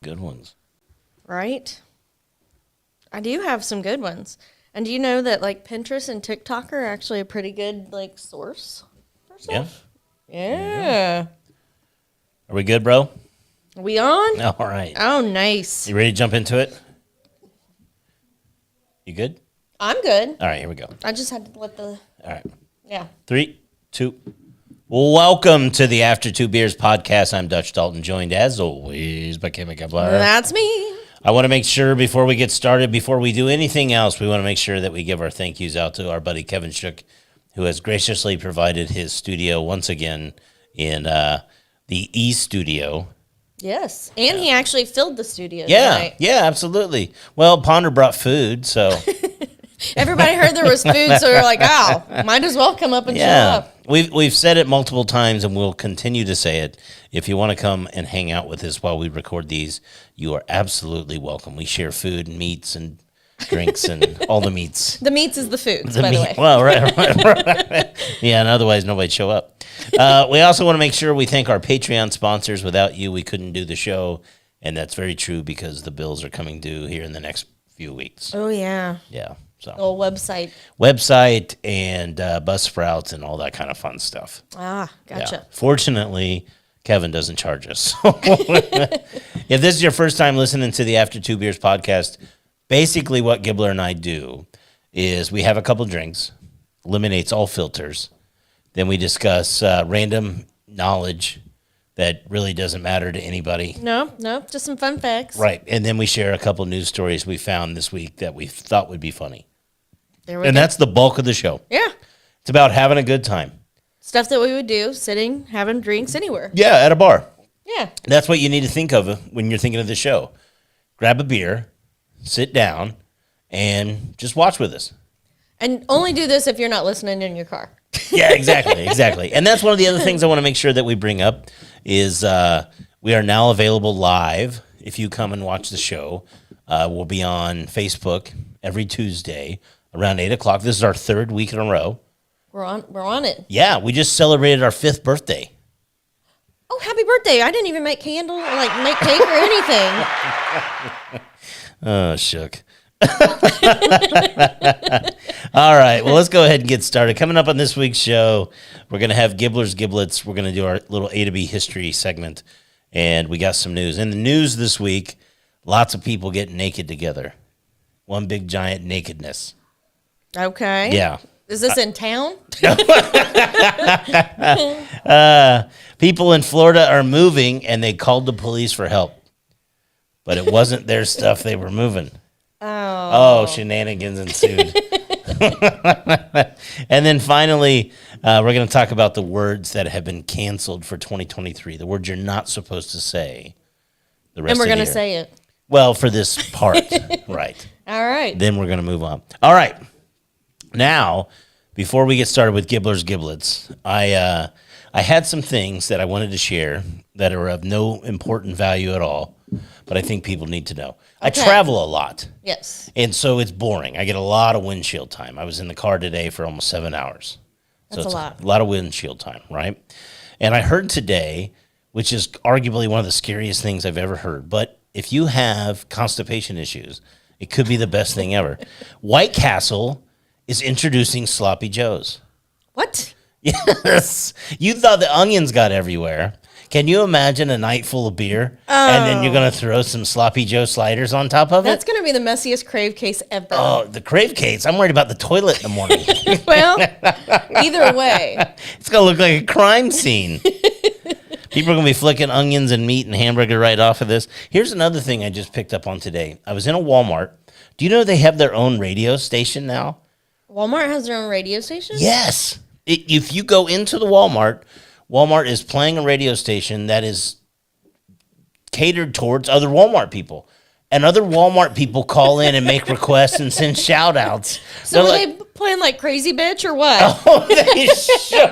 Good ones. Right? I do have some good ones. And do you know that like Pinterest and TikTok are actually a pretty good like source for stuff? Yeah. Are we good, bro? Are we on? All right. Oh, nice. You ready to jump into it? You good? I'm good. All right, here we go. I just had to let the All right. yeah. 3, 2. Welcome to the After Two Beers podcast. I'm Dutch Dalton, joined as always by Kimmy Kablar. That's me. I want to make sure before we get started, before we do anything else, we want to make sure that we give our thank yous out to our buddy Kevin Shook, who has graciously provided his studio once again in the E Studio. Yes. And he actually filled the studio Yeah, tonight. yeah, absolutely. Well, Ponder brought food, so Everybody heard there was food, so they're like, oh, might as well come up and show up. We've said it multiple times, and we'll continue to say it. If you want to come and hang out with us while we record these, you are absolutely welcome. We share food and meats and drinks and all the meats. The meats is the foods, by the way. Well, right. Yeah, and otherwise nobody'd show up. We also want to make sure we thank our Patreon sponsors. Without you, we couldn't do the show, and that's very true because the bills are coming due here in the next few weeks. Oh, yeah. Yeah, so The old website and bus routes and all that kind of fun stuff. Ah, gotcha. Yeah. Fortunately, Kevin doesn't charge us. If this is your first time listening to the After Two Beers podcast, basically what Gibbler and I do is we have a couple drinks, eliminates all filters, then we discuss random knowledge that really doesn't matter to anybody. No, just some fun facts. Right, and then we share a couple news stories we found this week that we thought would be funny. There we And go. that's the bulk of the show. Yeah. It's about having a good time. Stuff that we would do, sitting, having drinks anywhere. Yeah, at a bar. Yeah. That's what you need to think of when you're thinking of the show. Grab a beer, sit down, and just watch with us. And only do this if you're not listening in your car. Yeah, exactly. And that's one of the other things I want to make sure that we bring up is we are now available live. If you come and watch the show, we'll be on Facebook every Tuesday around 8 o'clock. This is our third week in a row. We're on it. Yeah, we just celebrated our 5th birthday. Oh, happy birthday. I didn't even make candle or like make cake or anything. Oh, shook. All right, well, let's go ahead and get started. Coming up on this week's show, we're going to have Gibbler's Giblets. We're going to do our little A to B history segment, and we got some news. In the news this week, lots of people getting naked together. One big giant nakedness. Okay. Yeah. Is this in town? People in Florida are moving, and they called the police for help. But it wasn't their stuff they were moving. Oh, shenanigans ensued. And then finally, we're going to talk about the words that have been canceled for 2023, the words you're not supposed to say the rest And we're of the going to year. say it. Well, for this part, right. All right. Then we're going to move on. All right. Now, before we get started with Gibbler's Giblets, I had some things that I wanted to share that are of no important value at all, but I think people need to know. I Okay. travel a lot. Yes. And so it's boring. I get a lot of windshield time. I was in the car today for almost 7 hours. So That's it's a lot. A lot of windshield time, right? And I heard today, which is arguably one of the scariest things I've ever heard, but if you have constipation issues, it could be the best thing ever. White Castle is introducing Sloppy Joes. What? Yes. You thought the onions got everywhere. Can you imagine a night full of beer and then you're going to throw some Sloppy Joe sliders on top of That's it? going to be the messiest crave case ever. Oh, the crave case. I'm worried about the toilet in the morning. Well, either way. It's going to look like a crime scene. People are going to be flicking onions and meat and hamburger right off of this. Here's another thing I just picked up on today. I was in a Walmart. Do you know they have their own radio station now? Walmart has their own radio station? Yes. If you go into the Walmart is playing a radio station that is catered towards other Walmart people. And other Walmart people call in and make requests and send shout outs. So are they playing like Crazy Bitch or what? Oh, they should,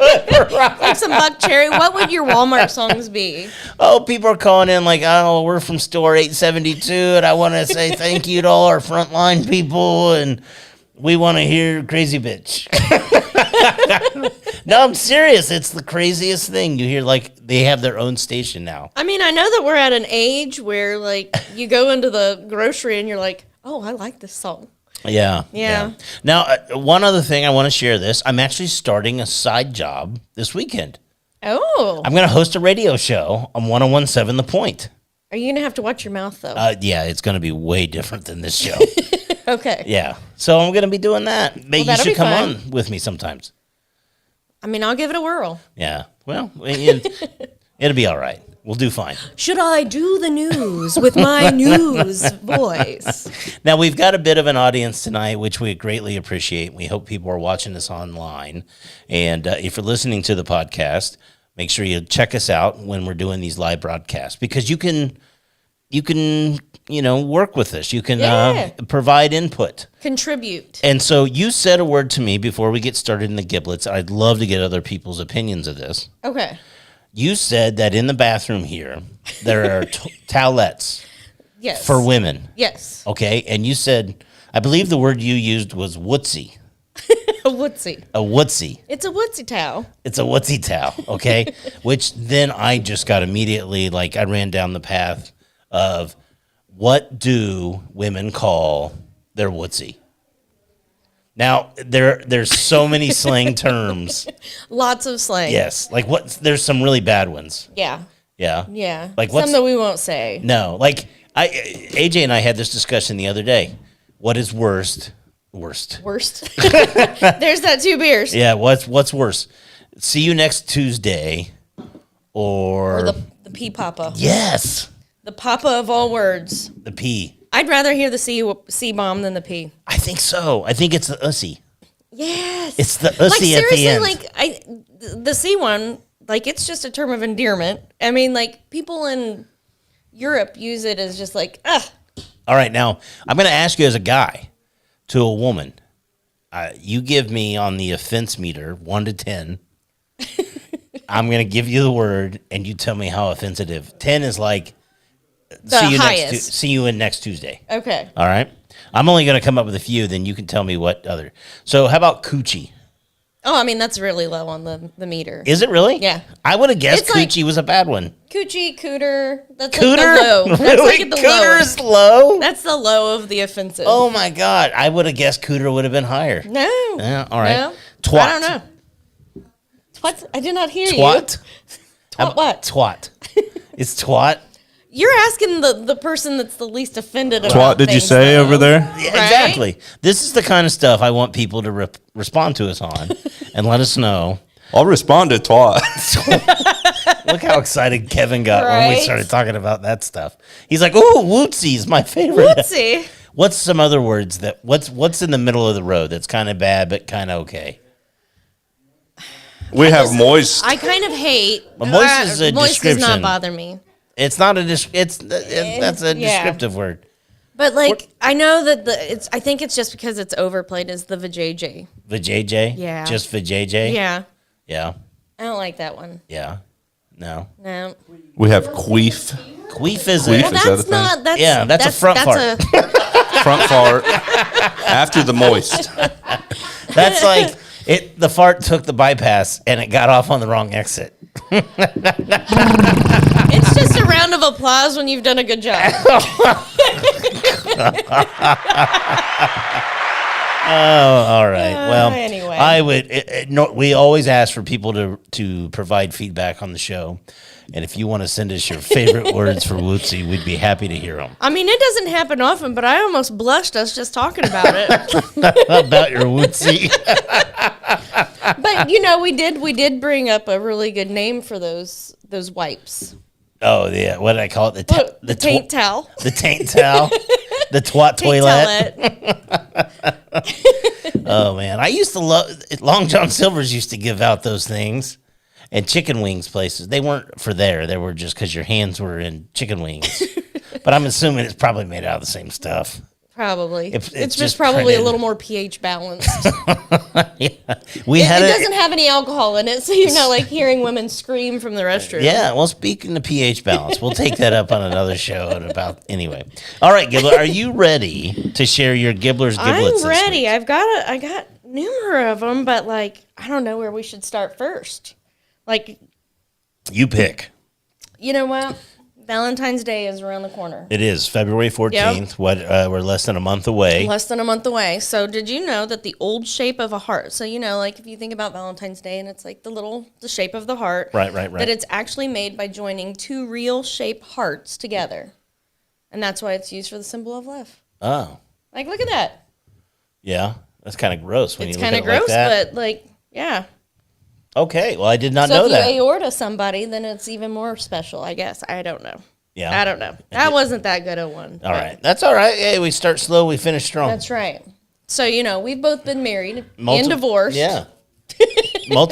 right? Like some Buck Cherry? What would your Walmart songs be? Oh, people are calling in like, oh, we're from store 872, and I want to say thank you to all our frontline people, and we want to hear Crazy Bitch. No, I'm serious. It's the craziest thing. You hear like they have their own station now. I mean, I know that we're at an age where like you go into the grocery and you're like, oh, I like this song. Yeah. Yeah. Now, one other thing I want to share this. I'm actually starting a side job this weekend. Oh, I'm going to host a radio show on 101.7 The Point. are you gonna have to watch your mouth though? Yeah, it's going to be way different than this show. Okay. Yeah. So I'm going to be doing that. Maybe you that'll should be come fun. on with me sometimes. I mean, I'll give it a whirl. Yeah. Well, it'll be all right. We'll do fine. Should I do the news with my news voice? Now, we've got a bit of an audience tonight, which we greatly appreciate. We hope people are watching us online. And if you're listening to the podcast, make sure you check us out when we're doing these live broadcasts, because you can work with us. You can Yeah. provide input. Contribute. And so you said a word to me before we get started in the giblets. I'd love to get other people's opinions of this. Okay. You said that in the bathroom here, there are towelettes Yes. for women. Yes. Okay. And you said, I believe the word you used was wootsy. A wootsy. A wootsy. It's a wootsy towel. It's a wootsy towel. Okay. Which then I just got immediately, like, I ran down the path of what do women call their wootsy? Now, there's so many slang terms. Lots of slang. Yes. Like there's some really bad ones. Yeah. Yeah. Yeah. Like what's some that we won't say. No, like AJ and I had this discussion the other day. What is worst? Worst. There's that 2 beers. Yeah, what's worse? See you next Tuesday or Or the pea papa. yes, The papa of all words. the P. I'd rather hear the C bomb than the P. I think so. I think it's the ussy. Yes. It's the like ussy at the seriously, end. like the C one, like it's just a term of endearment. I mean, like people in Europe use it as just like, All right, now I'm going to ask you as a guy to a woman. You give me on the offense meter 1 to 10. I'm going to give you the word, and you tell me how offensive. 10 is like the highest. see you in next Tuesday. Okay. All right. I'm only going to come up with a few. Then you can tell me what other. So how about coochie? Oh, I mean that's really low on the meter. Is it really? Yeah. I would have guessed It's like- coochie was a bad one. Coochie, cooter. That's Cooter? like the low. That's Really? like the Cooter lowest. is low? That's the low of the offensive. Oh my God. I would have guessed cooter would have been higher. No. Yeah, all right. No. Twat. I don't know. What? I did not hear Twat? you. Twat what? Twat. It's twat. You're asking the person that's the least offended about What did you things, say though. over there? Yeah, Right? exactly. This is the kind of stuff I want people to respond to us on and let us know. I'll respond to twat. Look how excited Kevin got when we Right? started talking about that stuff. He's like, "Ooh, wootsy is my favorite." Let's see. What's some other words what's in the middle of the road that's kind of bad but kind of okay? We have moist. I kind of hate. Well, moist is a moist does description. not bother me. It's not a that's a Yeah. descriptive word. But like, I know that I think it's just because it's overplayed as the vajayjay. Vajayjay? Yeah. Just vajayjay? Yeah, Yeah. I don't like that one. Yeah. No. No. We have queef, Queef is Queef. a Well, Is that a that's thing? not. That's Yeah, that's a front fart. front fart, after the moist. that's like the fart took the bypass and it got off on the wrong exit. It's just a round of applause when you've done a good job. Oh, all right. Well, anyway. I would. No, we always ask for people to provide feedback on the show, and if you want to send us your favorite words for Wootsy, we'd be happy to hear them. I mean, it doesn't happen often, but I almost blushed us just talking about it. About your Wootsy. But you know, we did bring up a really good name for those wipes. Oh yeah, what did I call it? The taint towel. The taint towel. The twat Taint toilet. towelette. Oh man, I used to love Long John Silver's used to give out those things, and chicken wings places. They weren't for there; they were just because your hands were in chicken wings. But I'm assuming it's probably made out of the same stuff. Probably. It's It's just just probably printed. a little more pH balanced. Yeah, we It had doesn't have any alcohol in it, so you're not like hearing women scream from the restroom. Yeah, well, speaking of pH balance, we'll take that up on another show. Anyway. All right, Gibbler, are you ready to share your Gibbler's Giblets? I'm this ready. week? I got numerous of them, but like I don't know where we should start first. Like, You pick. you know what? Valentine's Day is around the corner. It is February 14th. What we're less than a month away. Less than a month away. So did you know that the old shape of a heart, so like if you think about Valentine's Day and it's like the shape of the heart. Right. That it's actually made by joining two real shape hearts together. And that's why it's used for the symbol of love. Oh, Like, look at that. yeah. That's kind of gross when It's you look kind at of it like gross, that. but like, yeah. Okay. Well, I did not So know if that. you aorta somebody, then it's even more special, I guess. I don't know. Yeah. I don't know. That wasn't that good a one. All right. That's all right. Hey, we start slow, we finish strong. That's right. So, we've both been married Multi- and divorced. Yeah.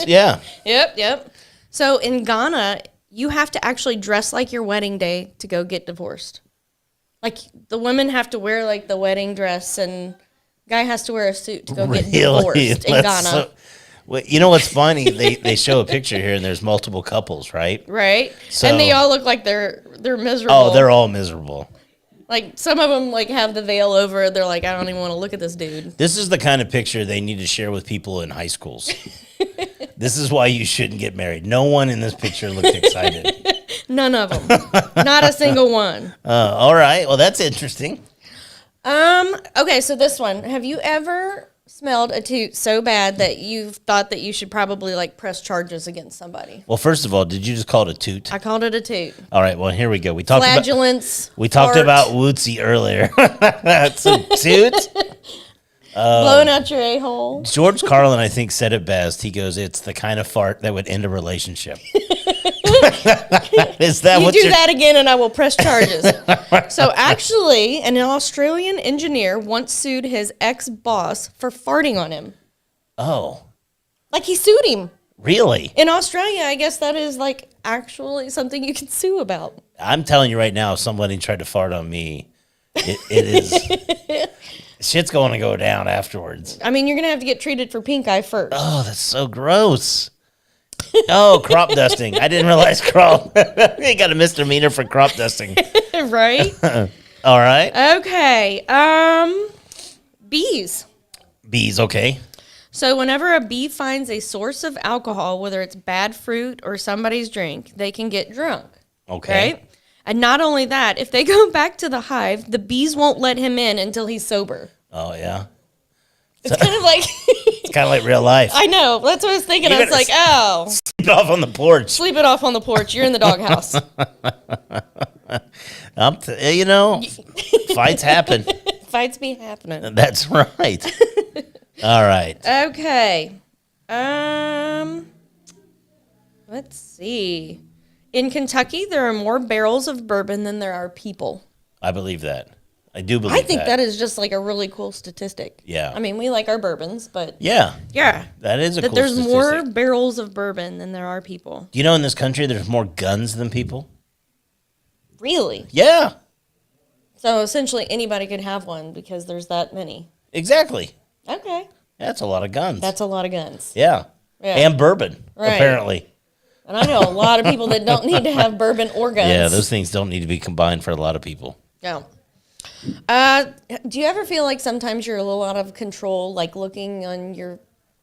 Yeah. Yep. So in Ghana, you have to actually dress like your wedding day to go get divorced. Like the women have to wear like the wedding dress and guy has to wear a suit to go get divorced in That's Ghana. Well, you know what's funny? They show a picture here, and there's multiple couples, right? Right? So- and they all look like they're miserable. Oh, they're all miserable. like some of them like have the veil over. They're like, I don't even want to look at this dude. This is the kind of picture they need to share with people in high schools. This is why you shouldn't get married. No one in this picture looked excited. None of them. Not a single one. All right. Well, that's interesting. Okay, so this one. Have you ever smelled a toot so bad that you thought that you should probably like press charges against somebody? Well, first of all, did you just call it a toot? I called it a toot. All right. Well, here we go. We talked Flatulence. about fart, Wootsy earlier. That's a toot. blowing out your a-hole. George Carlin, I think, said it best. He goes, "It's the kind of fart that would end a relationship." Is that You what do you're? that again and I will press charges. So actually, an Australian engineer once sued his ex-boss for farting on him. Oh, Like he sued him. really? In Australia, I guess that is like actually something you can sue about. I'm telling you right now, if somebody tried to fart on me, it is shit's going to go down afterwards. I mean, you're going to have to get treated for pink eye first. Oh, that's so gross. Oh, crop dusting. I didn't realize crop. You got a misdemeanor for crop dusting. Right? All right. Okay. Bees. Bees, okay. So whenever a bee finds a source of alcohol, whether it's bad fruit or somebody's drink, they can get drunk. Okay. Right? And not only that, if they go back to the hive, the bees won't let him in until he's sober. Oh, yeah. It's kind of like, It's kind of like real life. I know. That's what I was thinking. You I was gotta like, oh, Sleep off on the porch. sleep it off on the porch. You're in the doghouse. Fights happen. Fights be happening. That's right. All right. Okay. Let's see. In Kentucky, there are more barrels of bourbon than there are people. I believe that. I do believe I think that is just like a really cool statistic. Yeah. I mean, we like our bourbons, but Yeah, yeah. that is a That cool there's statistic. more barrels of bourbon than there are people. Do you know in this country there's more guns than people? Really? Yeah, So essentially anybody could have one because there's that many. exactly. Okay. That's a lot of guns. That's a lot of guns. yeah. Yeah. And bourbon, Right. apparently. And I know a lot of people that don't need to have bourbon or guns. Yeah, those things don't need to be combined for a lot of people. No. Do you ever feel like sometimes you're a little out of control, like looking on your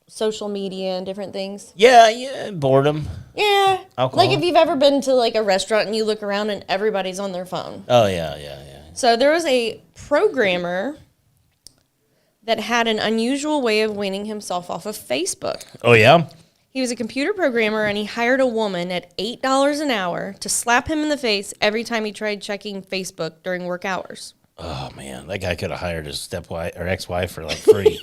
social media and different things? Yeah, boredom. Yeah. Alcohol? Like if you've ever been to like a restaurant and you look around and everybody's on their phone. Oh, yeah. So there was a programmer that had an unusual way of weaning himself off of Facebook. Oh, yeah? He was a computer programmer and he hired a woman at $8 an hour to slap him in the face every time he tried checking Facebook during work hours. Oh, man. That guy could have hired his stepwife or ex-wife for like free.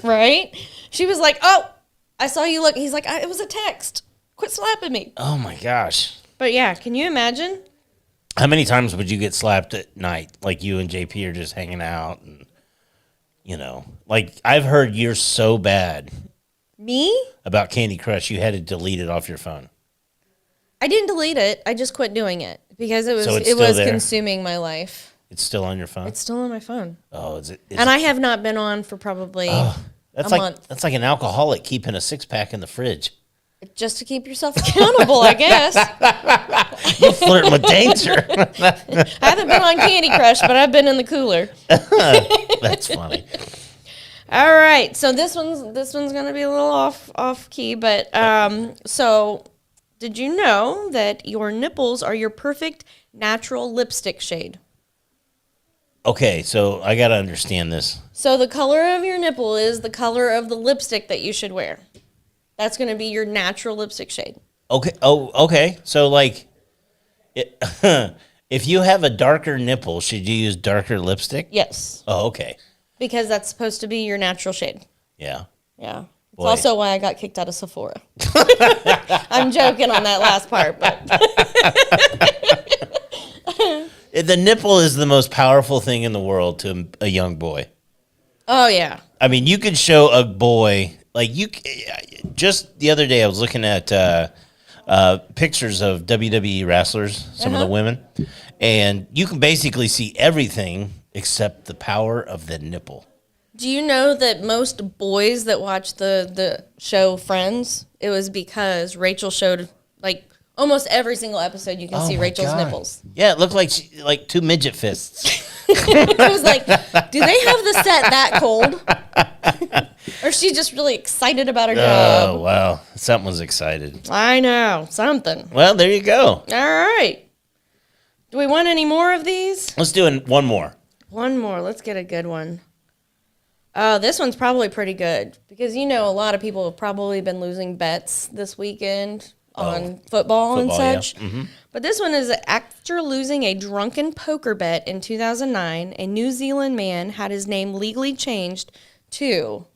Right? She was like, "Oh, I saw you look." He's like, "It was a text. Quit slapping me." Oh, my gosh. But yeah, can you imagine? How many times would you get slapped at night? Like you and JP are just hanging out and, like I've heard you're so bad Me? about Candy Crush, you had to delete it off your phone. I didn't delete it. I just quit doing it because it was So it's still there? consuming my life. It's still on your phone? It's still on my phone. Oh, is it? And I have not been on for probably that's a like month. That's like an alcoholic keeping a 6-pack in the fridge. Just to keep yourself accountable, I guess. You're flirting with danger. I haven't been on Candy Crush, but I've been in the cooler. That's funny. All right, so this one's gonna be a little off key, but so did you know that your nipples are your perfect natural lipstick shade? Okay, so I got to understand this. So the color of your nipple is the color of the lipstick that you should wear. That's gonna be your natural lipstick shade. Okay. Oh, okay. So, like, it, if you have a darker nipple, should you use darker lipstick? Yes, Oh, okay. because that's supposed to be your natural shade. Yeah. Yeah. It's Boy. also why I got kicked out of Sephora. I'm joking on that last part, but The nipple is the most powerful thing in the world to a young boy. oh yeah. I mean, you could show a boy, like, just the other day, I was looking at pictures of WWE wrestlers, some of the women, and you can basically see everything except the power of the nipple. Do you know that most boys that watch the show Friends, it was because Rachel showed like almost every single episode you can see my Rachel's God. nipples. Yeah, it looked like two midget fists. It was like, do they have the set that cold? Or is she just really excited about her job? Oh, wow. Something was excited. I know, something. Well, there you go. All right. Do we want any more of these? Let's do one more. One more. Let's get a good one. Oh, this one's probably pretty good because a lot of people have probably been losing bets this weekend on football and yeah. such. But this one is after losing a drunken poker bet in 2009, a New Zealand man had his name legally changed to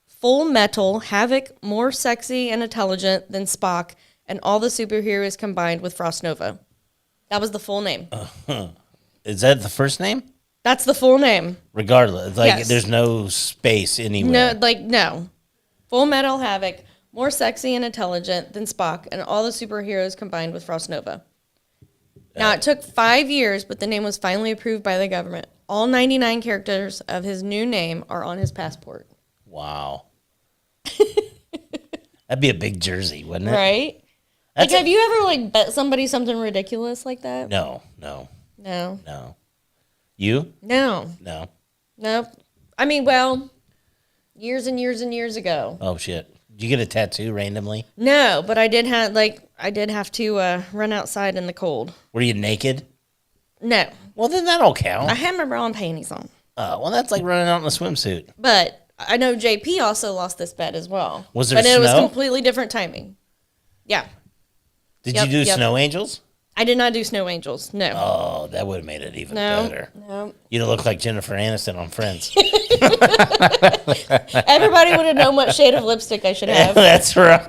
Full Metal Havoc, more sexy and intelligent than Spock, and all the superheroes combined with Frost Nova. That was the full name. Is that the first name? That's the full name. Regardless, like, Yes. there's no space anywhere. No. Full Metal Havoc, more sexy and intelligent than Spock, and all the superheroes combined with Frost Nova. Now, it took 5 years, but the name was finally approved by the government. All 99 characters of his new name are on his passport. Wow. That'd be a big jersey, wouldn't it? Right? That's Have you ever, bet somebody something ridiculous like that? No. No. You? No. No. Nope. I mean, well, years and years and years ago. Oh, shit. Did you get a tattoo randomly? No, but I did have to run outside in the cold. Were you naked? No. Well, then that'll count. I had my bra and panties on. Well, that's like running out in a swimsuit. But I know JP also lost this bet as well. Was there But it was snow? completely different timing. Yeah. Did Yep, you do yep. Snow Angels? I did not do Snow Angels. No. Oh, that would have made it even No. better. No. You'd have looked like Jennifer Aniston on Friends. Everybody would have known what shade of lipstick I should have. That's right.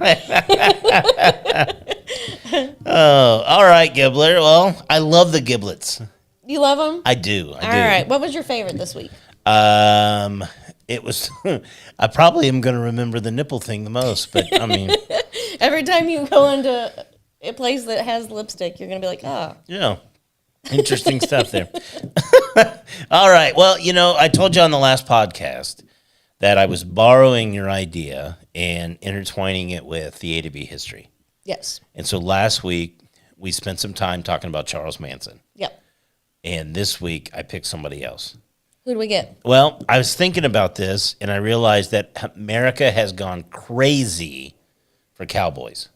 Oh, all right, Gibbler. Well, I love the giblets. You love them? I do. I All do. right. What was your favorite this week? It was. I probably am going to remember the nipple thing the most, but I mean, Every time you go into a place that has lipstick, you're going to be like, yeah, interesting stuff there. All right. Well, I told you on the last podcast that I was borrowing your idea and intertwining it with the A to B history. yes. And so last week we spent some time talking about Charles Manson, Yep. and this week I picked somebody else. Who do we get? Well, I was thinking about this, and I realized that America has gone crazy for cowboys.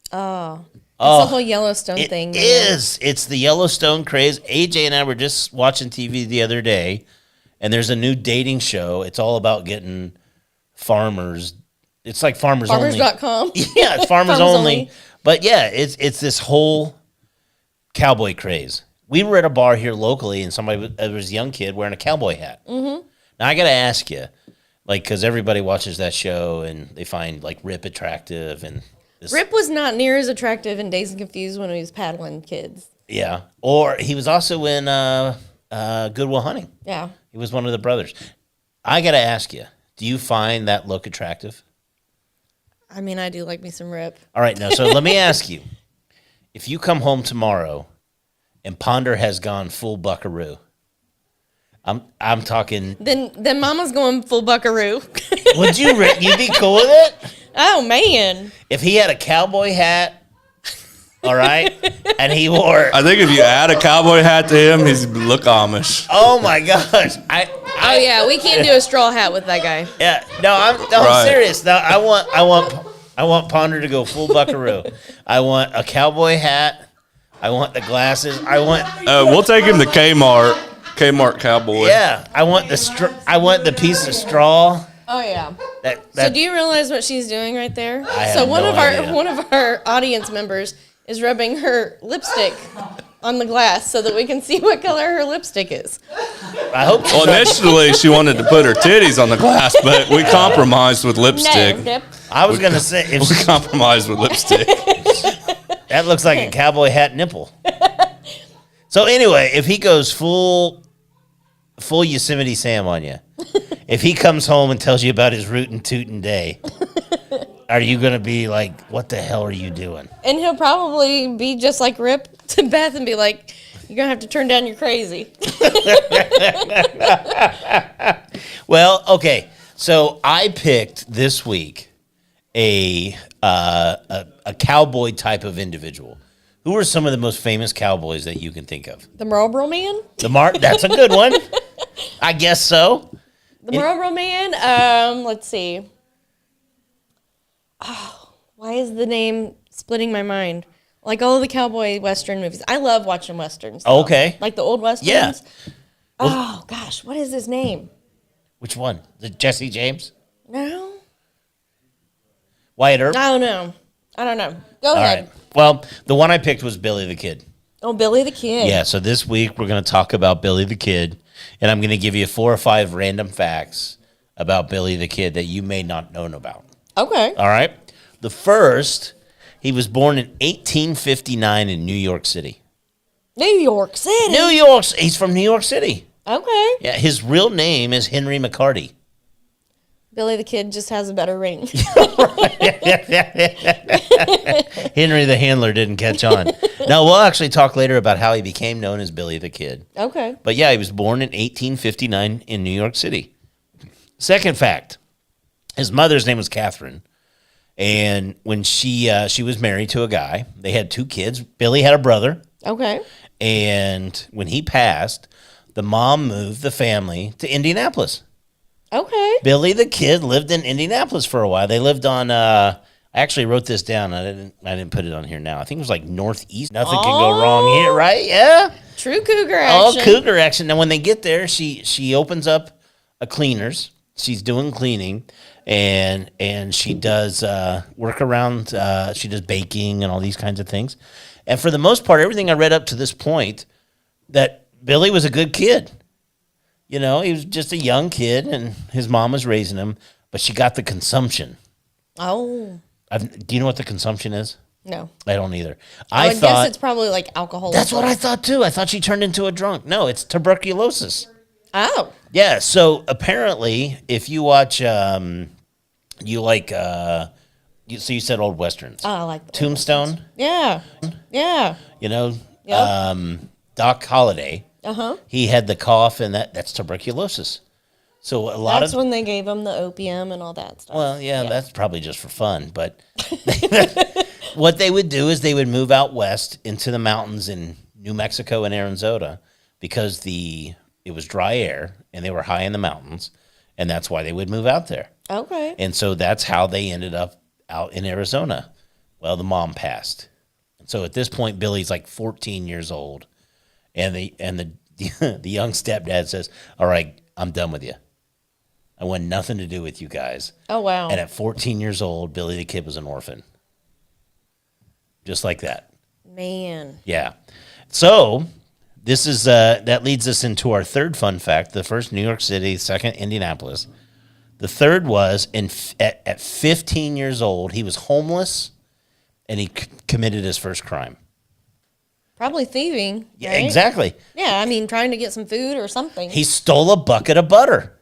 It's Oh, the whole Yellowstone It thing. is. It's the Yellowstone craze. AJ and I were just watching TV the other day, and there's a new dating show. It's all about getting farmers. It's like farmers only. Farmers.com. Yeah, it's farmers, Farmers only. only. But yeah, it's this whole cowboy craze. We were at a bar here locally, and there was a young kid wearing a cowboy hat. Mm-hmm. Now I got to ask you, because everybody watches that show and they find like Rip attractive, and this, Rip was not near as attractive in Dazed and Confused when he was paddling kids. yeah. Or he was also in Good Will Hunting. Yeah. He was one of the brothers. I got to ask you, do you find that look attractive? I mean, I do like me some Rip. All right, now, so let me ask you. If you come home tomorrow and Ponder has gone full buckaroo, I'm talking, Then Mama's going full buckaroo. would you'd be cool with it? Oh, man. If he had a cowboy hat, all right, and he wore, I think if you add a cowboy hat to him, he's look Amish. oh my gosh, I Oh yeah, we can't do a straw hat with that guy. Yeah, I'm Right. serious. No, I want Ponder to go full buckaroo. I want a cowboy hat. I want the glasses. We'll take him to Kmart Cowboy. Yeah, I want the piece of straw. Oh yeah. That So do you realize what she's doing right there? have So one no of idea. one of our audience members is rubbing her lipstick on the glass so that we can see what color her lipstick is. I hope. Well, initially she wanted to put her titties on the glass, but we compromised with lipstick. No, I was gonna say if We compromised with lipstick. that looks like a cowboy hat nipple. So anyway, if he goes full Yosemite Sam on you, if he comes home and tells you about his rootin' tootin' day, are you gonna be like, what the hell are you doing? And he'll probably be just like Rip to Beth and be like, "You're gonna have to turn down your crazy." Well, okay. So I picked this week a cowboy type of individual. Who are some of the most famous cowboys that you can think of? The Marlboro Man. That's a good one. I guess so. The Marlboro Man. Let's see. Oh, why is the name splitting my mind? Like all of the cowboy western movies. I love watching westerns. though. Okay. Like the old westerns. Yeah. Oh gosh, what is his name? Which one? The Jesse James? No. Wyatt Earp? I don't know. Go All ahead. right. Well, the one I picked was Billy the Kid. Oh, Billy the Kid. Yeah, so this week we're going to talk about Billy the Kid, and I'm going to give you 4 or 5 random facts about Billy the Kid that you may not know about. Okay. All right? The first, he was born in 1859 in New York City. New York City. New York, he's from New York City. Okay. Yeah, his real name is Henry McCarty. Billy the Kid just has a better ring. Henry the Handler didn't catch on. No, we'll actually talk later about how he became known as Billy the Kid. Okay. But yeah, he was born in 1859 in New York City. Second fact, his mother's name was Catherine. And when she was married to a guy, they had 2 kids. Billy had a brother. Okay. And when he passed, the mom moved the family to Indianapolis. Okay. Billy the Kid lived in Indianapolis for a while. They lived on I actually wrote this down. I didn't put it on here now. I think it was like northeast. Nothing can go wrong here, right? Yeah. True cougar Oh, action. cougar action. Now when they get there, she opens up a cleaners. She's doing cleaning, and she does work around. She does baking and all these kinds of things. And for the most part, everything I read up to this point, that Billy was a good kid. You know, he was just a young kid, and his mom was raising him. But she got the consumption. Oh. Do you know what the consumption is? No. I don't either. I I would thought guess it's probably like alcohol. that's what I thought too. I thought she turned into a drunk. No, it's tuberculosis. Oh. Yeah, so apparently, if you watch, you like, so you said old westerns. Oh, I like that. Tombstone, Yeah. Yeah. you know, Yep. Doc Holliday. Uh-huh. He had the cough, and that's tuberculosis. So a lot That's of when they gave him the opium and all that stuff. well, yeah, that's probably just for fun. But what they would do is they would move out west into the mountains in New Mexico and Arizona because it was dry air and they were high in the mountains, and that's why they would move out there. Okay. And so that's how they ended up out in Arizona. Well, the mom passed. And so at this point, Billy's like 14 years old. And the young stepdad says, all right, I'm done with you. I want nothing to do with you guys. Oh, wow. And at 14 years old, Billy the Kid was an orphan. Just like that. Man. Yeah. So this is that leads us into our third fun fact. The first, New York City. Second, Indianapolis. The third was at 15 years old, he was homeless, and he committed his first crime. Probably thieving. Yeah, right? exactly. Yeah, I mean, trying to get some food or something. He stole a bucket of butter.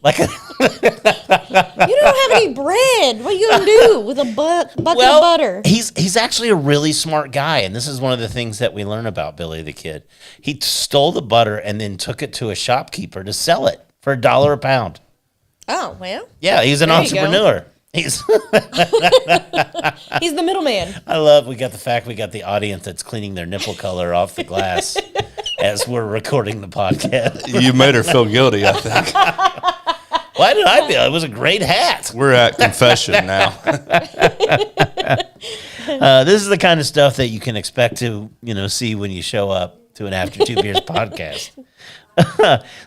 Like You don't have any bread. What are you going to do with a bucket of butter? He's actually a really smart guy, and this is one of the things that we learn about Billy the Kid. He stole the butter and then took it to a shopkeeper to sell it for $1 a pound. Oh, well. Yeah, he's an There you go. entrepreneur. He's He's the middleman. we got the audience that's cleaning their nipple color off the glass. as we're recording the podcast. You made her feel guilty, I think. Why did I feel it was a great hat? We're at confession now. This is the kind of stuff that you can expect to, see when you show up to an After Two Beers podcast.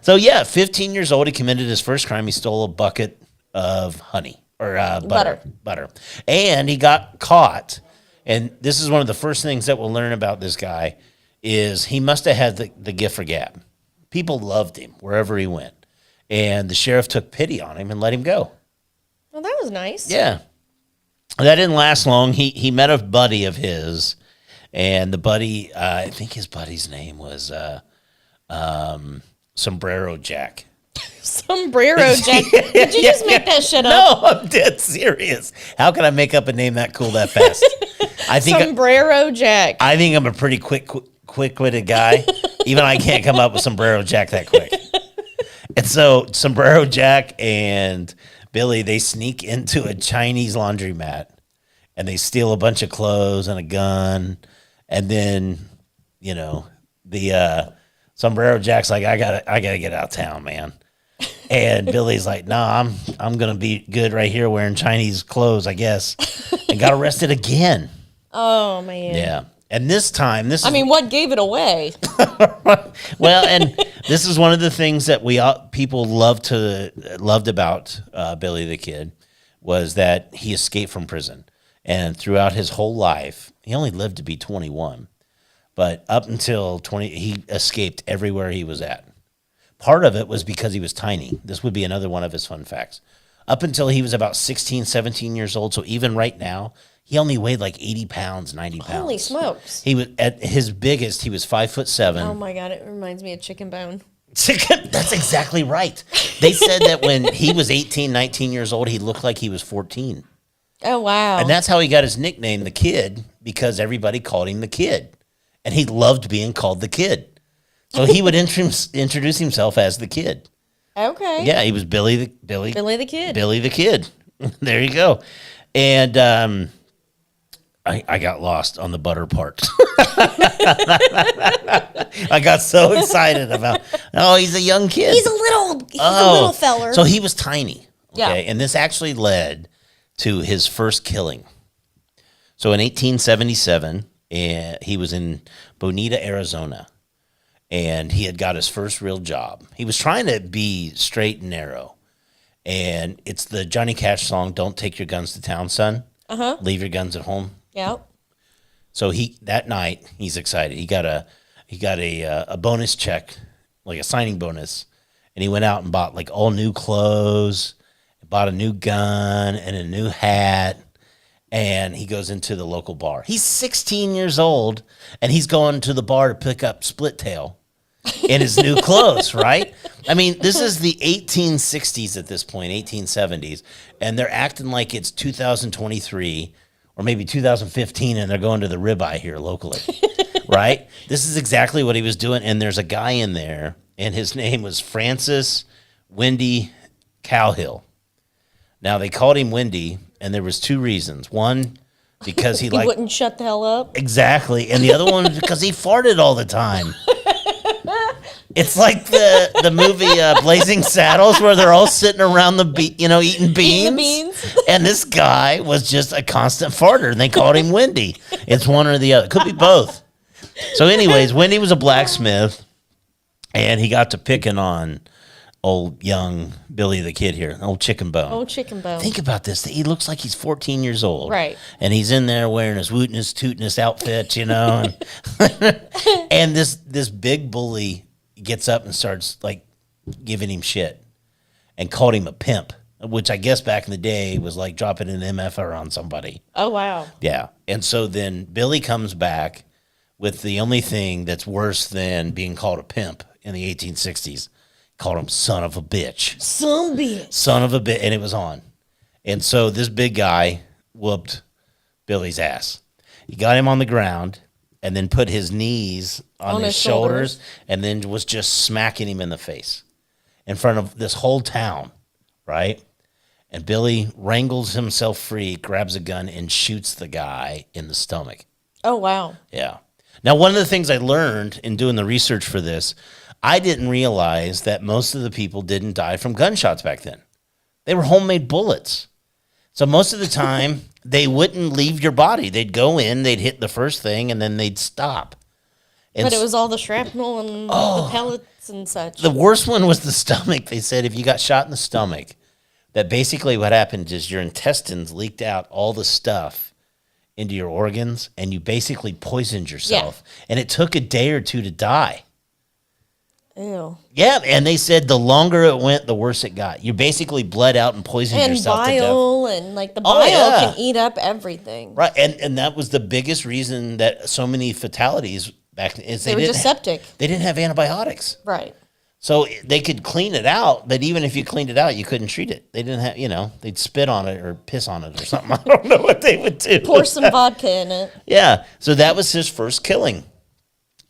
So yeah, 15 years old, he committed his first crime. He stole a bucket of honey or butter, and he got caught. And this is one of the first things that we'll learn about this guy is he must have had the gift for gab. People loved him wherever he went, and the sheriff took pity on him and let him go. Well, that was nice. Yeah. That didn't last long. He met a buddy of his, and the buddy, I think his buddy's name was Sombrero Jack. Sombrero Jack. Did you just make that shit up? No, I'm dead serious. How can I make up a name that cool that fast? I think Sombrero Jack. I think I'm a pretty quick-witted guy. Even I can't come up with Sombrero Jack that quick. And so Sombrero Jack and Billy, they sneak into a Chinese laundromat and they steal a bunch of clothes and a gun. And then, the Sombrero Jack's like, I gotta get out of town, man. And Billy's like, nah, I'm gonna be good right here wearing Chinese clothes, I guess. And got arrested again. Oh man. Yeah. And this time, what gave it away? Well, and this is one of the things that people loved about Billy the Kid was that he escaped from prison, and throughout his whole life, he only lived to be 21, but up until 20, he escaped everywhere he was at. Part of it was because he was tiny. This would be another one of his fun facts. Up until he was about 16, 17 years old, so even right now, he only weighed like 80 pounds, 90 pounds. Holy smokes. He was at his biggest, he was 5'7". Oh my God, it reminds me of Chicken Bone. That's exactly right. They said that when he was 18, 19 years old, he looked like he was 14. Oh, wow. And that's how he got his nickname, the Kid, because everybody called him the Kid. And he loved being called the Kid. So he would introduce himself as the Kid. Okay. Yeah, he was Billy the Kid. Billy the Kid. There you go. And I got lost on the butter part. I got so excited about, he's a young kid. He's a little feller. So he was tiny. Okay. Yeah. And this actually led to his first killing. So in 1877, he was in Bonita, Arizona, and he had got his first real job. He was trying to be straight and narrow. And it's the Johnny Cash song, "Don't Take Your Guns to Town, Son." Uh-huh. Leave your guns at home. Yep. So that night he's excited. He got a bonus check, like a signing bonus, and he went out and bought like all new clothes, bought a new gun and a new hat, and he goes into the local bar. He's 16 years old, and he's going to the bar to pick up Split Tail in his new clothes, right? I mean, this is the 1860s at this point, 1870s, and they're acting like it's 2023 or maybe 2015, and they're going to the ribeye here locally, right? This is exactly what he was doing, and there's a guy in there, and his name was Francis Wendy Cowhill. Now, they called him Wendy, and there was two reasons. One, because he wouldn't shut the hell up. Exactly, and the other one was because he farted all the time. It's like the movie Blazing Saddles, where they're all sitting around eating beans. And this guy was just a constant farter, and they called him Wendy. It's one or the other. Could be both. So anyways, Wendy was a blacksmith, and he got to picking on old young Billy the Kid here, old Chicken Bone. Old Chicken Bone. Think about this. He looks like he's 14 years old. Right. And he's in there wearing his wootiness, tootiness outfit, And, and this big bully gets up and starts like giving him shit and called him a pimp, which I guess back in the day was like dropping an MFR on somebody. Oh, wow. Yeah. And so then Billy comes back with the only thing that's worse than being called a pimp in the 1860s. Called him son of a bitch. Son of a bitch. And it was on. And so this big guy whooped Billy's ass. He got him on the ground and then put his knees on his shoulders and then was just smacking him in the face in front of this whole town, right? And Billy wrangles himself free, grabs a gun, and shoots the guy in the stomach. Oh, wow. Yeah. Now, one of the things I learned in doing the research for this, I didn't realize that most of the people didn't die from gunshots back then. They were homemade bullets. So most of the time, they wouldn't leave your body. They'd go in, they'd hit the first thing, and then they'd stop. And But it was all the shrapnel and the pellets and such. the worst one was the stomach. They said if you got shot in the stomach, that basically what happened is your intestines leaked out all the stuff into your organs, and you basically poisoned yourself. And it took a day or two to die. Ew. Yeah, and they said the longer it went, the worse it got. You basically bled out and poisoned And yourself to death. bile, and like the Oh, bile yeah. can eat up everything. Right, and that was the biggest reason that so many fatalities back then is They were didn't just septic. they didn't have antibiotics. Right. So they could clean it out, but even if you cleaned it out, you couldn't treat it. They didn't have, they'd spit on it or piss on it or something. I don't know what they would do. Pour some vodka in it. Yeah, so that was his first killing.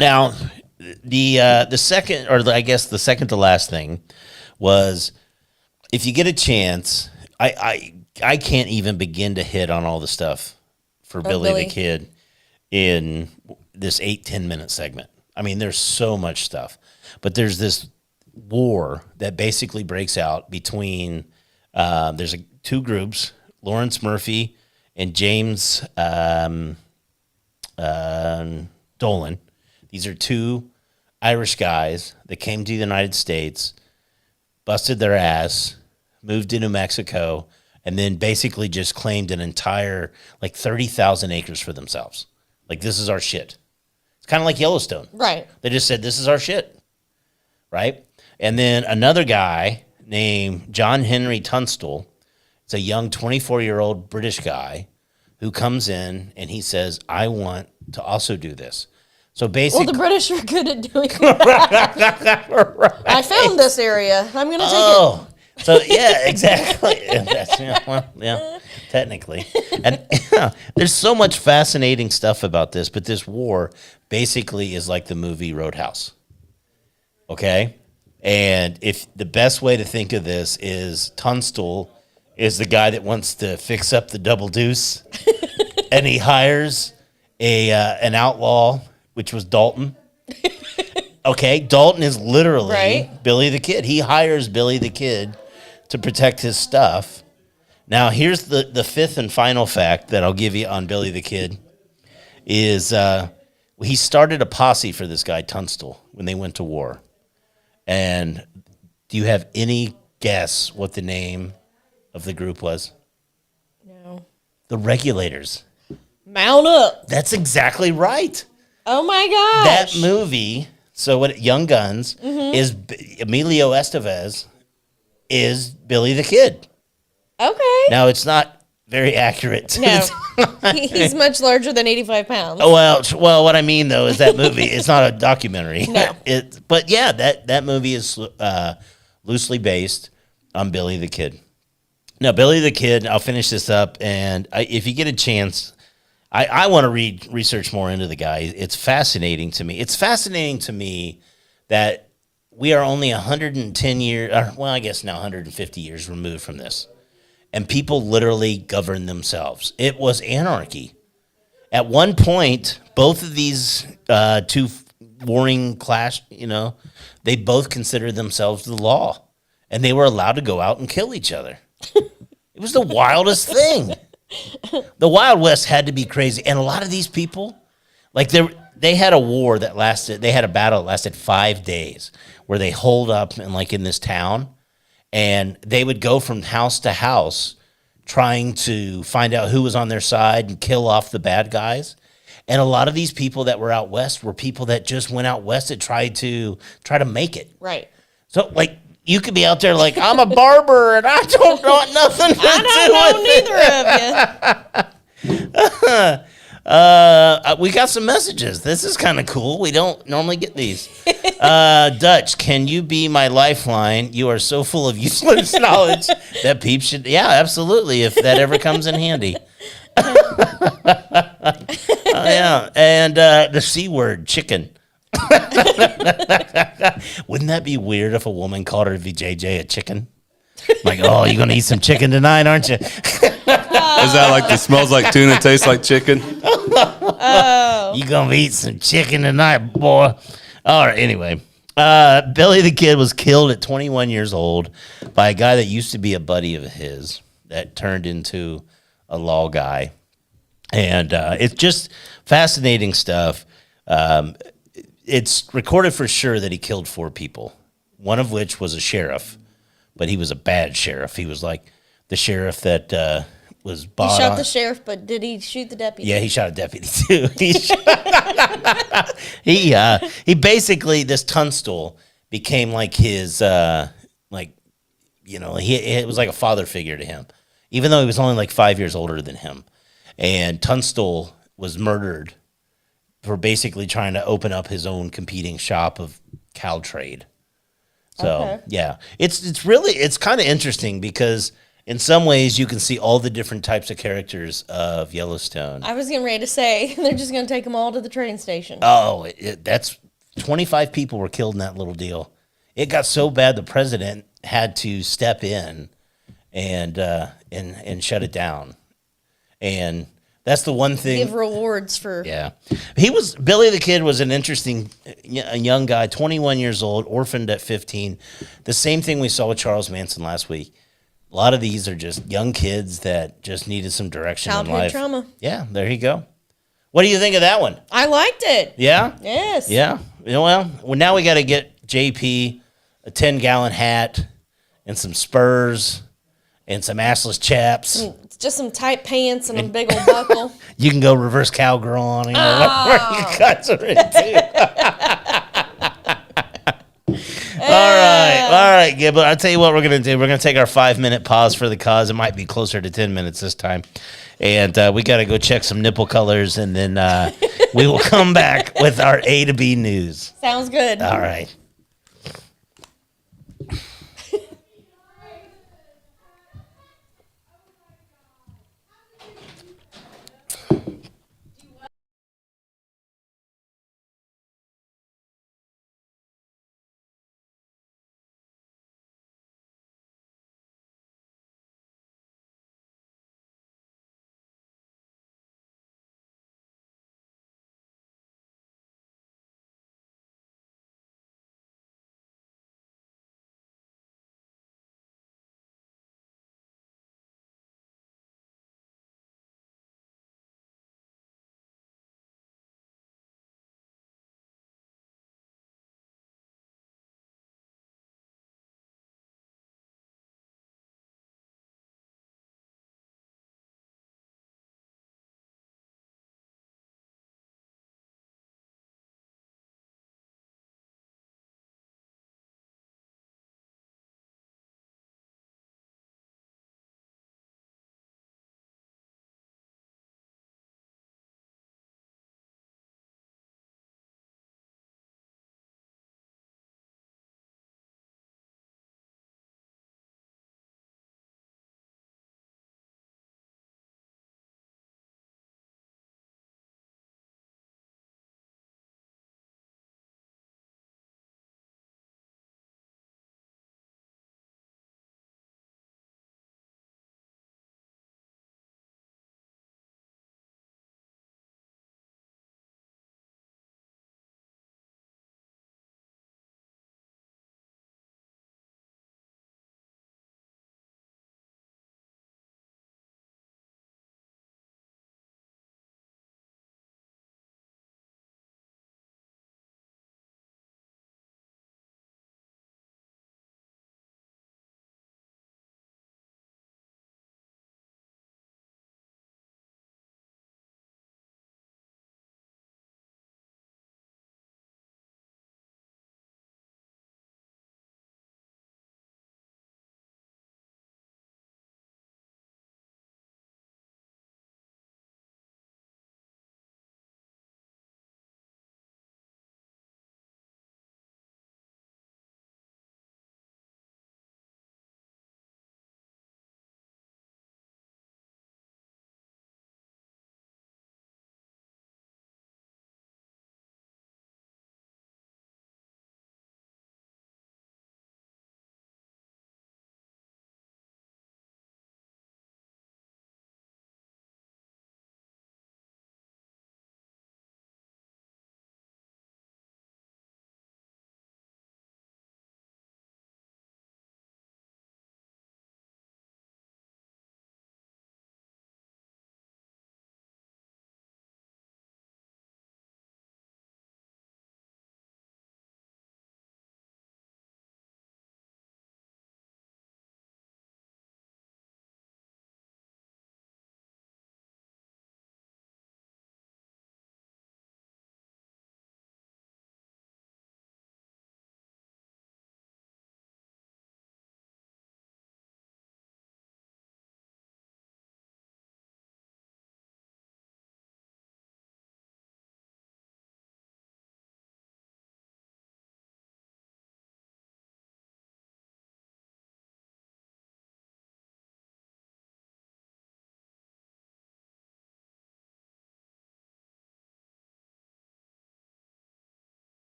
Now, the second, or I guess the second to last thing was, if you get a chance, I can't even begin to hit on all the stuff for Billy Billy. the Kid in this 8-10 minute segment. I mean, there's so much stuff, but there's this war that basically breaks out between there's two groups, Lawrence Murphy and James Dolan. These are two Irish guys that came to the United States, busted their ass, moved to New Mexico, and then basically just claimed an entire, like 30,000 acres for themselves. Like, this is our shit. It's kind of like Yellowstone. Right. They just said, this is our shit, right? And then another guy named John Henry Tunstall, it's a young 24-year-old British guy who comes in and he says, I want to also do this. So basically, Well, the British are good at doing that. I found this area. I'm going to take it. So yeah, exactly. Yeah, technically. And there's so much fascinating stuff about this, but this war basically is like the movie Roadhouse. Okay? And if the best way to think of this is Tunstall is the guy that wants to fix up the double deuce, and he hires an outlaw, which was Dalton. Okay, Dalton is literally Right. Billy the Kid. He hires Billy the Kid to protect his stuff. Now, here's the fifth and final fact that I'll give you on Billy the Kid is he started a posse for this guy, Tunstall, when they went to war. And do you have any guess what the name of the group was? No. The Regulators. Mount up. That's exactly right. Oh my That gosh. movie, so what Young Guns, is Emilio Estevez is Billy the Kid. Okay. Now, it's not very accurate. to No. the- He's much larger than 85 pounds. Oh, well, what I mean though is that movie. It's not a documentary. No. But yeah, that movie is loosely based on Billy the Kid. Now, Billy the Kid. I'll finish this up, and if you get a chance, I want to research more into the guy. It's fascinating to me. It's fascinating to me that we are only 110 years, well, I guess now 150 years removed from this, and people literally govern themselves. It was anarchy. At one point, both of these two warring clash, they both considered themselves the law, and they were allowed to go out and kill each other. It was the wildest thing. The Wild West had to be crazy, and a lot of these people, like they had a war that lasted. They had a battle that lasted 5 days, where they holed up in this town, and they would go from house to house trying to find out who was on their side and kill off the bad guys. And a lot of these people that were out west were people that just went out west to try to make it. Right. So you could be out there like, I'm a barber and I don't want nothing to I do don't with know neither of you. We got some messages. This is kind of cool. We don't normally get these. Dutch, can you be my lifeline? You are so full of useless knowledge that peeps should. Yeah, absolutely. If that ever comes in handy. Yeah. And the C word, chicken. Wouldn't that be weird if a woman called her VJJ a chicken? Like, oh, you're going to eat some chicken tonight, aren't you? Is that like the smells like tuna, tastes like chicken? You gonna eat some chicken tonight, boy. All right, anyway. Billy the Kid was killed at 21 years old by a guy that used to be a buddy of his that turned into a law guy. And it's just fascinating stuff. It's recorded for sure that he killed 4 people, one of which was a sheriff, but he was a bad sheriff. He was like the sheriff that was He bought shot on. the sheriff, but did he shoot the deputy? Yeah, he shot a deputy too. He basically, this Tunstall became like his like, you know, it was like a father figure to him, even though he was only like 5 years older than him. And Tunstall was murdered for basically trying to open up his own competing shop of cow trade. So Okay. yeah, it's really, it's kind of interesting because in some ways you can see all the different types of characters of Yellowstone. I was getting ready to say they're just going to take them all to the train station. Oh, that's 25 people were killed in that little deal. It got so bad the president had to step in and shut it down. And that's the one thing. Give rewards for. Yeah. Billy the Kid was an interesting a young guy, 21 years old, orphaned at 15. The same thing we saw with Charles Manson last week. A lot of these are just young kids that just needed some direction in Childhood life. trauma. Yeah, there you go. What do you think of that one? I liked it. Yeah? Yes. Yeah. You know, well, now we got to get JP a 10-gallon hat and some spurs and some assless chaps. It's just some tight pants and a big old buckle. You can go reverse cowgirl on him or whatever you guys are into. All right, Gibbler. I'll tell you what we're going to do. We're going to take our 5-minute pause for the cause. It might be closer to 10 minutes this time. And we got to go check some nipple colors, and then we will come back with our A to B news. Sounds good. All right.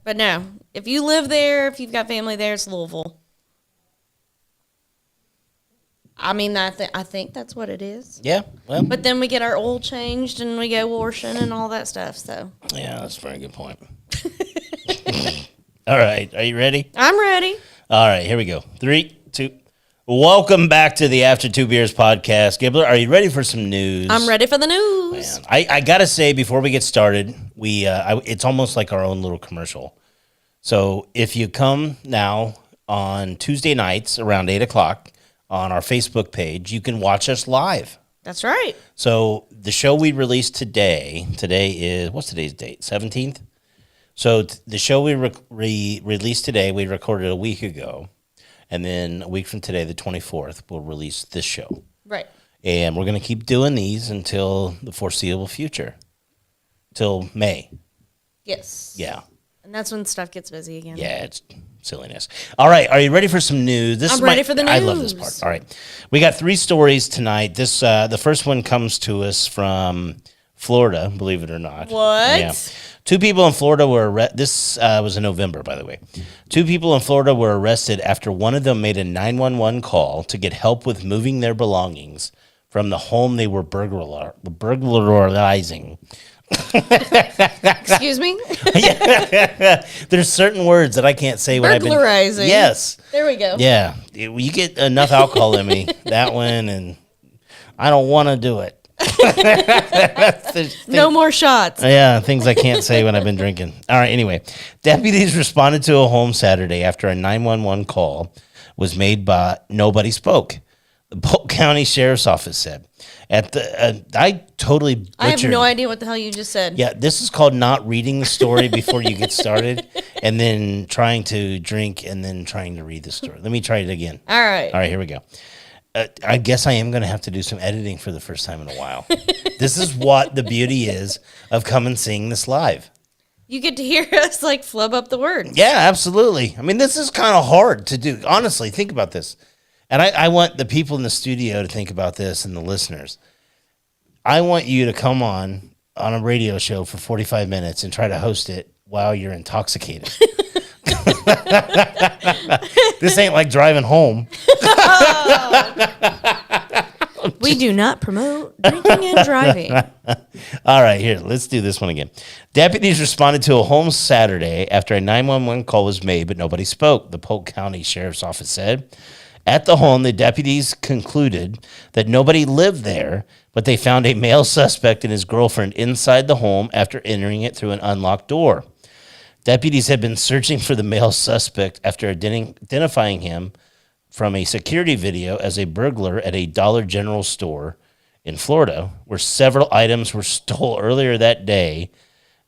But no, if you live there, if you've got family there, it's Louisville. I mean, I think that's what it is. Yeah. Well, But then we get our oil changed and we go washing and all that stuff. So yeah, that's a very good point. All right. Are you ready? I'm ready. All right. Here we go. 3, 2. Welcome back to the After Two Beers podcast. Gibbler, are you ready for some news? I'm ready for the news. Man, I got to say, before we get started, it's almost like our own little commercial. So if you come now on Tuesday nights around 8 o'clock on our Facebook page, you can watch us live. That's right. So the show we released today is, what's today's date? 17th? So the show we released today, we recorded a week ago. And then a week from today, the 24th, we'll release this show. Right. And we're going to keep doing these until the foreseeable future, till May. Yes. Yeah. And that's when stuff gets busy again. Yeah, it's silliness. All right, are you ready for some news? I'm ready for the I love this news. part. All right. We got 3 stories tonight. This the first one comes to us from Florida, believe it or not. What? Yeah. 2 people in Florida were this was in November, by the way. 2 people in Florida were arrested after one of them made a 911 call to get help with moving their belongings from the home they were burglarizing. Excuse me? There's certain words that I can't say when Burglarizing. Yes. There we go. Yeah. You get enough alcohol in me, that one, and I don't want to do it. No more shots. Yeah, things I can't say when I've been drinking. All right, anyway. Deputies responded to a home Saturday after a 911 call was made by nobody spoke. The Polk County Sheriff's Office said. I totally butchered. I have no idea what the hell you just said. Yeah, this is called not reading the story before you get started and then trying to drink and then trying to read the story. Let me try it again. All right. All right, here we go. I guess I am going to have to do some editing for the first time in a while. This is what the beauty is of come and seeing this live. You get to hear us like flub up the words. Yeah, absolutely. I mean, this is kind of hard to do. Honestly, think about this. And I want the people in the studio to think about this and the listeners. I want you to come on a radio show for 45 minutes and try to host it while you're intoxicated. This ain't like driving home. We do not promote drinking and driving. All right, here, let's do this one again. Deputies responded to a home Saturday after a 911 call was made, but nobody spoke, the Polk County Sheriff's Office said. At the home, the deputies concluded that nobody lived there, but they found a male suspect and his girlfriend inside the home after entering it through an unlocked door. Deputies had been searching for the male suspect after identifying him from a security video as a burglar at a Dollar General store in Florida, where several items were stole earlier that day.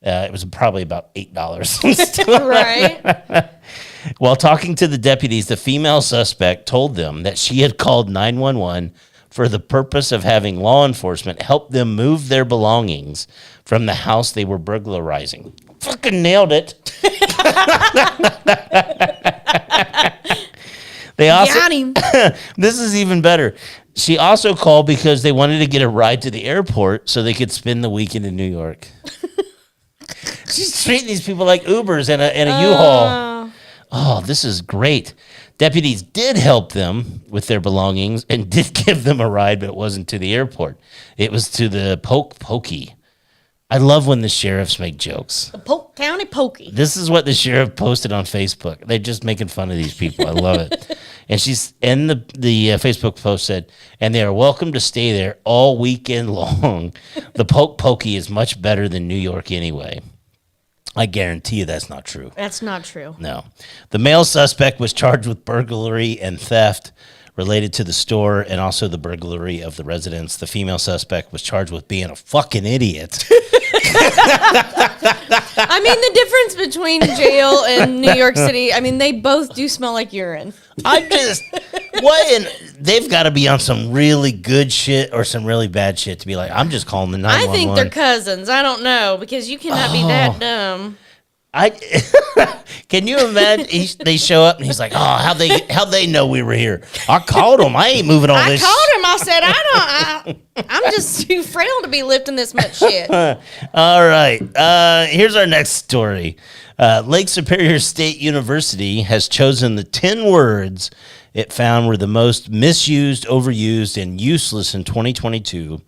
It was probably about $8. Right? While talking to the deputies, the female suspect told them that she had called 911 for the purpose of having law enforcement help them move their belongings from the house they were burglarizing. Fucking nailed it. They also Got him. This is even better. She also called because they wanted to get a ride to the airport so they could spend the weekend in New York. She's treating these people like Ubers and a U-Haul. Oh, this is great. Deputies did help them with their belongings and did give them a ride, but it wasn't to the airport. It was to the Polk Pokey. I love when the sheriffs make jokes. The Polk County Pokey. This is what the sheriff posted on Facebook. They're just making fun of these people. I love it. And she's in the Facebook post said, and they are welcome to stay there all weekend long. The Polk Pokey is much better than New York anyway. I guarantee you that's not true. That's not true. No. The male suspect was charged with burglary and theft related to the store and also the burglary of the residence. The female suspect was charged with being a fucking idiot. I mean, the difference between jail and New York City, I mean, they both do smell like urine. They've got to be on some really good shit or some really bad shit to be like, I'm just calling the 911. I think they're cousins. I don't know, because you cannot be that dumb. I can you imagine? They show up and he's like, "Oh, how they know we were here? I called them. I ain't moving all I this." called him. I said, I'm just too frail to be lifting this much shit. All right. Here's our next story. Lake Superior State University has chosen the 10 words it found were the most misused, overused, and useless in 2022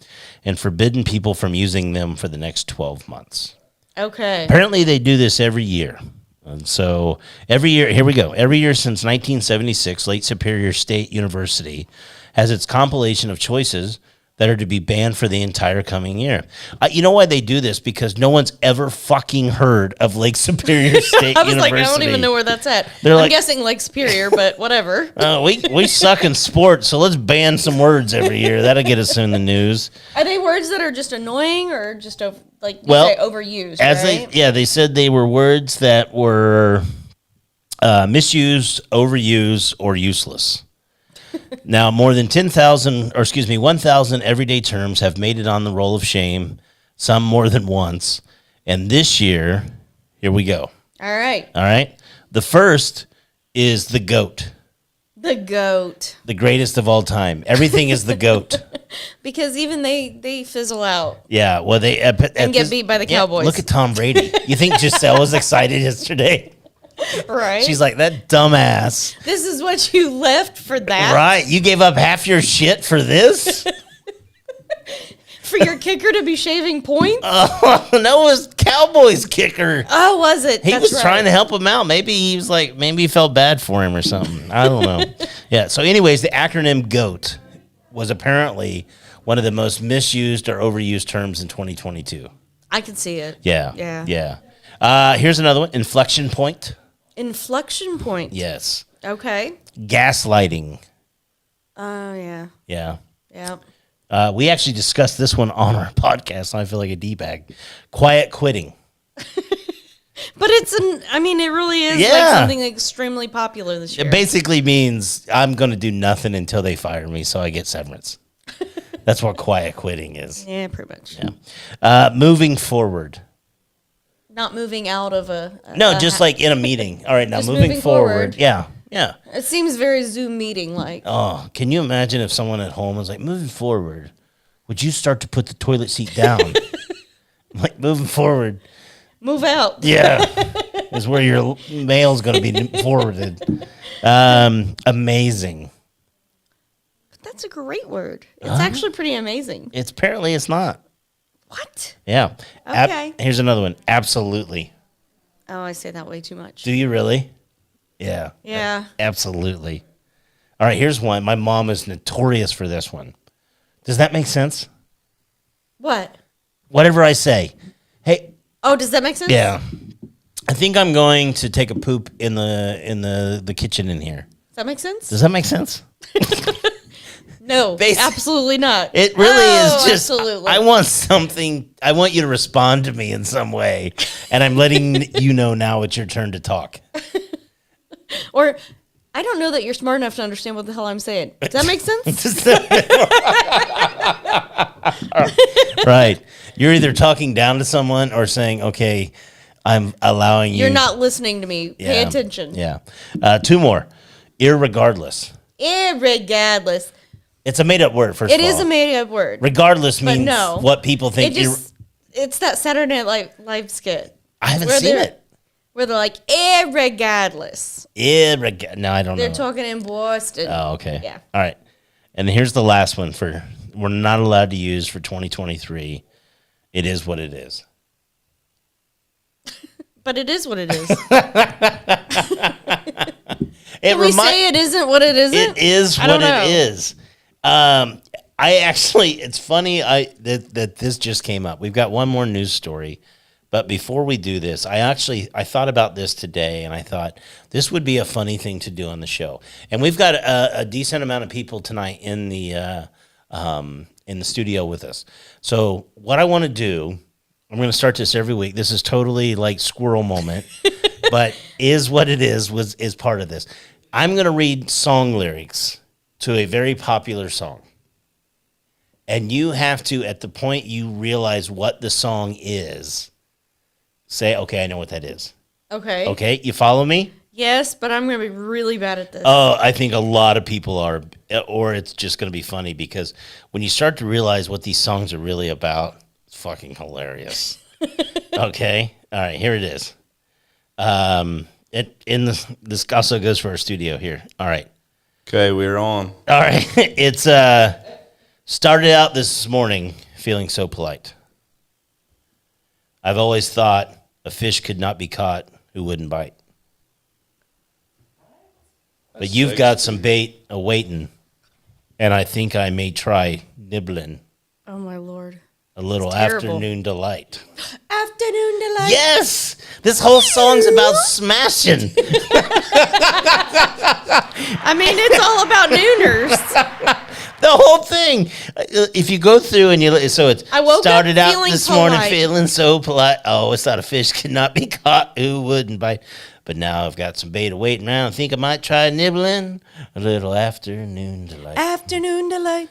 and forbidden people from using them for the next 12 months. Okay. Apparently, they do this every year. And so every year, here we go. Every year since 1976, Lake Superior State University has its compilation of choices that are to be banned for the entire coming year. You know why they do this? Because no one's ever fucking heard of Lake Superior State I was University. like, I don't even know where that's at. They're I'm like- guessing Lake Superior, but whatever. We suck in sports, so let's ban some words every year. That'll get us in the news. Are they words that are just annoying or just like you Well, say overused? As right? they said they were words that were misused, overused, or useless. Now, more than 1,000 everyday terms have made it on the roll of shame, some more than once. And this year, here we go. All right. All right. The first is the GOAT, The goat. the greatest of all time. Everything is the GOAT. Because even they fizzle out. Yeah. Well, they and get beat by the Cowboys. Look at Tom Brady. You think Giselle was excited yesterday? Right. She's like, that dumbass. this is what you left for that? Right. You gave up half your shit for this? For your kicker to be shaving points? No, it was Cowboys kicker. Oh, was it? He That's was trying to help him out. Maybe he felt bad for him or something. I don't know. Yeah. So, anyways, the acronym GOAT was apparently one of the most misused or overused terms in 2022. I can see it. Yeah. Yeah. Yeah. Here's another one. Inflection point. Inflection point. Yes. Okay. Gaslighting. Oh, yeah. Yeah. Yeah. We actually discussed this one on our podcast. I feel like a D-bag. Quiet quitting. But it really is like Yeah. something extremely popular this year. It basically means I'm going to do nothing until they fire me, so I get severance. That's what quiet quitting is. Yeah, pretty much. Yeah. Moving forward. Not moving out of No, just like in a meeting. All right, now Just moving moving forward. forward. Yeah. Yeah. It seems very Zoom meeting like. Oh, can you imagine if someone at home was like, moving forward, would you start to put the toilet seat down? Like, moving forward. Move out. Yeah. Is where your mail's going to be forwarded. Amazing. That's a great word. It's actually pretty amazing. Apparently it's not. What? Yeah. Okay. Here's another one. Absolutely. Oh, I say that way too much. Do you really? Yeah. Yeah. Absolutely. All right, here's one. My mom is notorious for this one. Does that make sense? What? Whatever I say. Hey, Oh, does that make sense? yeah. I think I'm going to take a poop in the kitchen in here. Does that make sense? Does that make sense? No, Basi- absolutely not. It really Oh, is just absolutely. I want something. I want you to respond to me in some way, and I'm letting you know now it's your turn to talk. Or I don't know that you're smart enough to understand what the hell I'm saying. Does that make sense? Right. You're either talking down to someone or saying, "Okay, I'm allowing you." You're not listening to me. Pay Yeah. attention. Yeah. Two more. Irregardless. Irregardless. It's a made up word, first It of all. is a made up word. Regardless But means no. what people think. It's that Saturday Night Live skit I haven't where seen they're- it. where they're like, irregardless. No, I don't They're know. talking in Boston. Oh, okay. Yeah. All right. And here's the last one we're not allowed to use for 2023. It is what it is. But it is what it is. It Can we say it isn't what it isn't? It is I what don't know. it is. I actually, it's funny that this just came up. We've got one more news story, but before we do this, I thought about this today, and I thought this would be a funny thing to do on the show. And we've got a decent amount of people tonight in the studio with us. So what I want to do, I'm going to start this every week. This is totally like squirrel moment, but is what it is part of this. I'm going to read song lyrics to a very popular song. And you have to, at the point you realize what the song is, say, okay, I know what that is. Okay. Okay, you follow me? Yes, but I'm going to be really bad at this. Oh, I think a lot of people are, or it's just going to be funny because when you start to realize what these songs are really about, it's fucking hilarious. Okay, all right, here it is. This also goes for our studio here. All right, Okay, we're on. all right. It's started out this morning feeling so polite. I've always thought a fish could not be caught who wouldn't bite. But you've got some bait awaiting, and I think I may try nibbling Oh, my Lord. a little It's terrible. afternoon delight. Afternoon delight. Yes! This whole song's about smashing. I mean, it's all about nooners. The whole thing. If you go through and so it's I woke up started out feeling this morning polite. feeling so polite. Oh, it's not a fish cannot be caught who wouldn't bite. But now I've got some bait waiting around. I think I might try nibbling a little afternoon delight. Afternoon delight.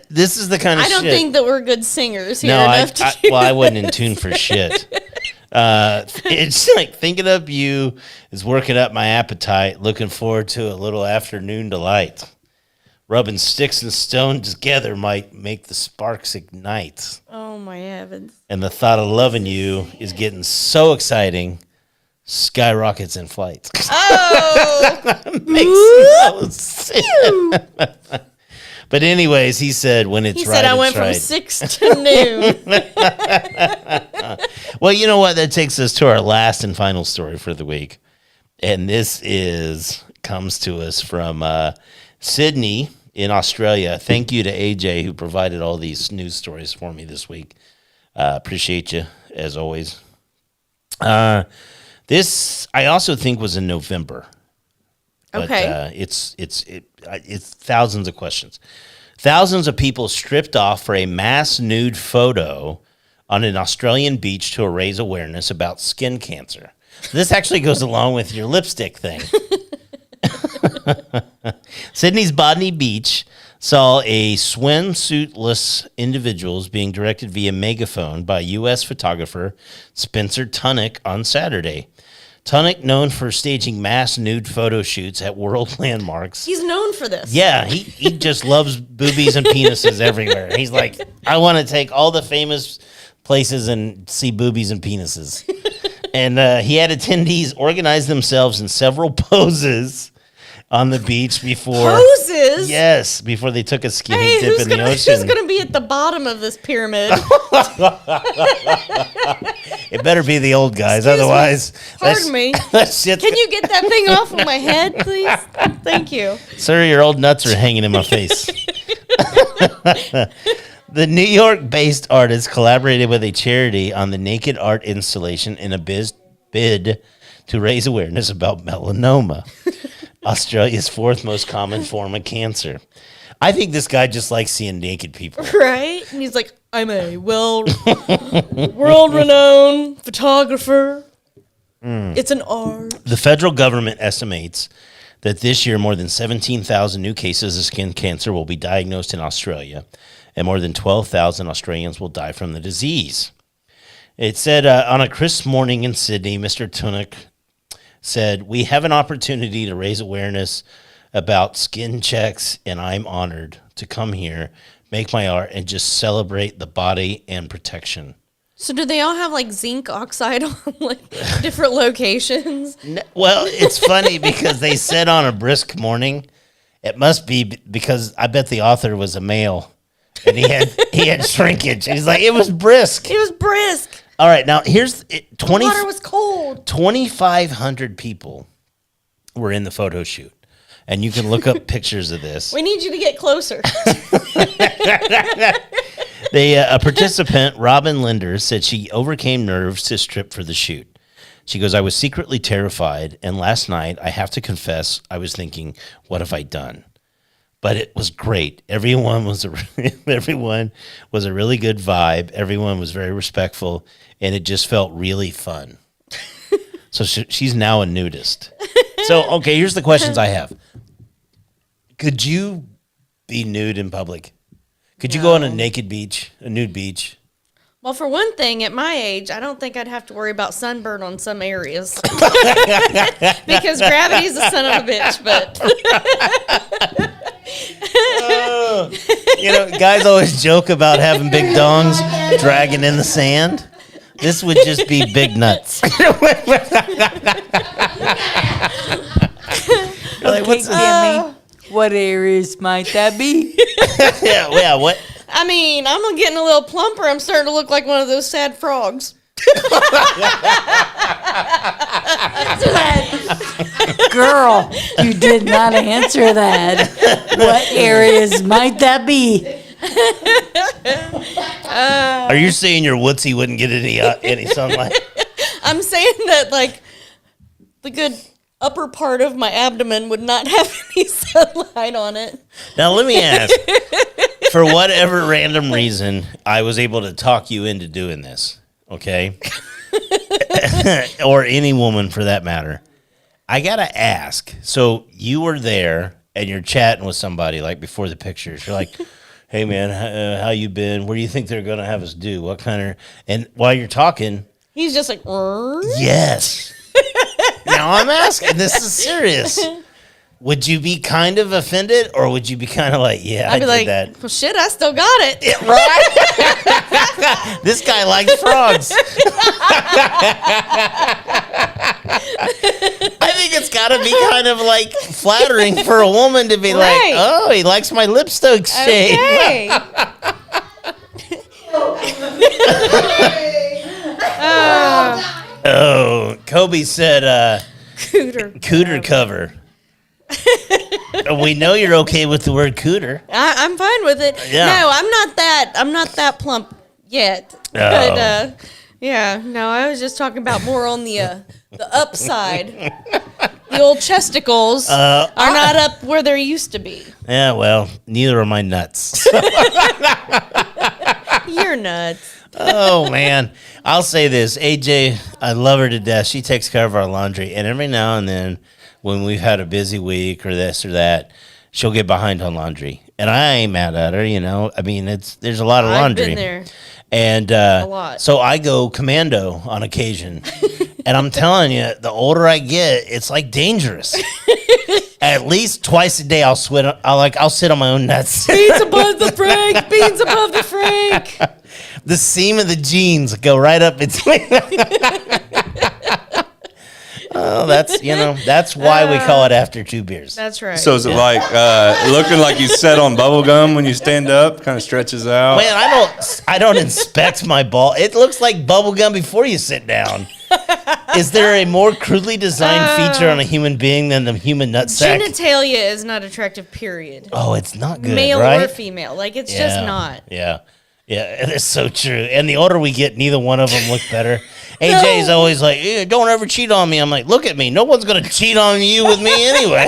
This is the kind of I don't shit. think that we're good singers here No, enough to do I wasn't in tune for shit. It's like thinking of you is working up my appetite. Looking forward to a little afternoon delight. Rubbing sticks and stones together might make the sparks ignite. Oh, my heavens. And the thought of loving you is getting so exciting, skyrockets in flight. Oh! Makes no sense. But anyways, he said when it's He right, said I it's went from right. 6 to noon. Well, you know what? That takes us to our last and final story for the week. And this comes to us from Sydney in Australia. Thank you to AJ who provided all these news stories for me this week. Appreciate you as always. This I also think was in November. But, Okay. it's thousands of questions. Thousands of people stripped off for a mass nude photo on an Australian beach to raise awareness about skin cancer. This actually goes along with your lipstick thing. Sydney's Bodney Beach saw a swimsuitless individuals being directed via megaphone by U.S. photographer Spencer Tunick on Saturday. Tunick, known for staging mass nude photo shoots at world landmarks. He's known for this. Yeah, he just loves boobies and penises everywhere. He's like, I want to take all the famous places and see boobies and penises. And he had attendees organize themselves in several poses on the beach before. Poses? Yes, before they took a skinny Hey, dip in the who's ocean. going to be at the bottom of this pyramid? It better be the old guys, Excuse me. otherwise. Pardon me. That shit's Can you get that thing off of my head, please? Thank you. Sir, your old nuts are hanging in my face. The New York-based artist collaborated with a charity on the naked art installation in a bid to raise awareness about melanoma, Australia's fourth most common form of cancer. I think this guy just likes seeing naked people. Right? And he's like, I'm a world-renowned photographer. It's an art. The federal government estimates that this year more than 17,000 new cases of skin cancer will be diagnosed in Australia, and more than 12,000 Australians will die from the disease. It said on a crisp morning in Sydney, Mr. Tunick said, "We have an opportunity to raise awareness about skin checks, and I'm honored to come here, make my art, and just celebrate the body and protection." So do they all have like zinc oxide on like different locations? Well, it's funny because they said on a brisk morning, it must be because I bet the author was a male and he had shrinkage. He's like, it was brisk. It was brisk. All right, now here's The water was cold. 2,500 people were in the photo shoot. And you can look up pictures of this. We need you to get closer. A participant, Robin Linder, said she overcame nerves to strip for the shoot. She goes, "I was secretly terrified, and last night, I have to confess, I was thinking, what have I done? But it was great. Everyone was a really good vibe. Everyone was very respectful, and it just felt really fun." So she's now a nudist. So, okay, here's the questions I have. Could you be nude in public? Could you go on a naked beach, a nude beach? Well, for one thing, at my age, I don't think I'd have to worry about sunburn on some areas because gravity's a son of a bitch. But Guys always joke about having big dongs dragging in the sand. This would just be big nuts. Like, what's this? Kimmy, what areas might that be? Yeah, what? I mean, I'm getting a little plumper. I'm starting to look like one of those sad frogs. Girl, you did not answer that. What areas might that be? Are you saying your woodsy wouldn't get any sunlight? I'm saying that, like, the good upper part of my abdomen would not have any sunlight on it. Now, let me ask. For whatever random reason, I was able to talk you into doing this, okay? Or any woman for that matter. I got to ask. So you were there and you're chatting with somebody like before the pictures. You're like, hey, man, how you been? What do you think they're going to have us do? What kind of... And while you're talking... He's just like, Yes. Now I'm asking. This is serious. Would you be kind of offended, or would you be kind of like, yeah, I'd be I did like, that? well, shit, I still got it. Yeah, right? This guy likes frogs. I think it's got to be kind of like flattering for a woman to be like, Right. oh, he likes my lipstick shade. Okay. Oh, Kobe said cooter cover. We know you're okay with the word cooter. I'm fine with it. Yeah. No, I'm not that plump yet. But yeah, no, I was just talking about more on the upside. The old chesticles are not up where they used to be. Yeah, well, neither are my nuts. You're nuts. Oh, man. I'll say this. AJ, I love her to death. She takes care of our laundry. And every now and then, when we've had a busy week or this or that, she'll get behind on laundry. And I ain't mad at her, I mean, there's a lot of laundry. I've been there. And A lot. so I go commando on occasion. And I'm telling you, the older I get, it's like dangerous. At least twice a day, I'll sit on my own nuts. Beans above the Frank. Beans above the Frank. The seam of the jeans go right up between. Oh, that's why we call it after 2 beers. That's right. So is it like looking like you set on bubble gum when you stand up? Kind of stretches out. Man, I don't inspect my ball. It looks like bubble gum before you sit down. Is there a more crudely designed feature on a human being than the human nutsack? genitalia is not attractive, period. Oh, it's not good, Male right? or female. Like, it's just not. Yeah. Yeah, it's so true. And the older we get, neither one of them look better. AJ's always like, don't ever cheat on me. I'm like, look at me. No one's going to cheat on you with me anyway.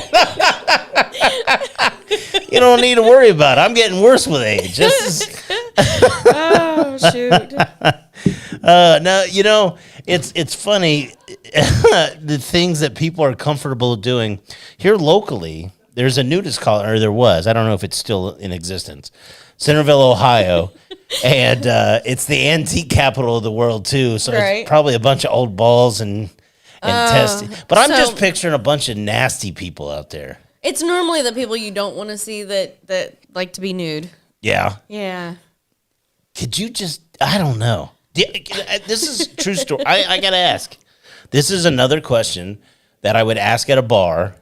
You don't need to worry about it. I'm getting worse with age. Oh, shoot. No, it's funny. The things that people are comfortable doing. Here locally, there's a nudist colony, or there was. I don't know if it's still in existence. Centerville, Ohio. And it's the antique capital of the world, too. So Right. it's probably a bunch of old balls and testing. But I'm so- just picturing a bunch of nasty people out there. It's normally the people you don't want to see that like to be nude. Yeah. Yeah. Could you just, I don't know. This is a true story. I got to ask. This is another question that I would ask at a bar.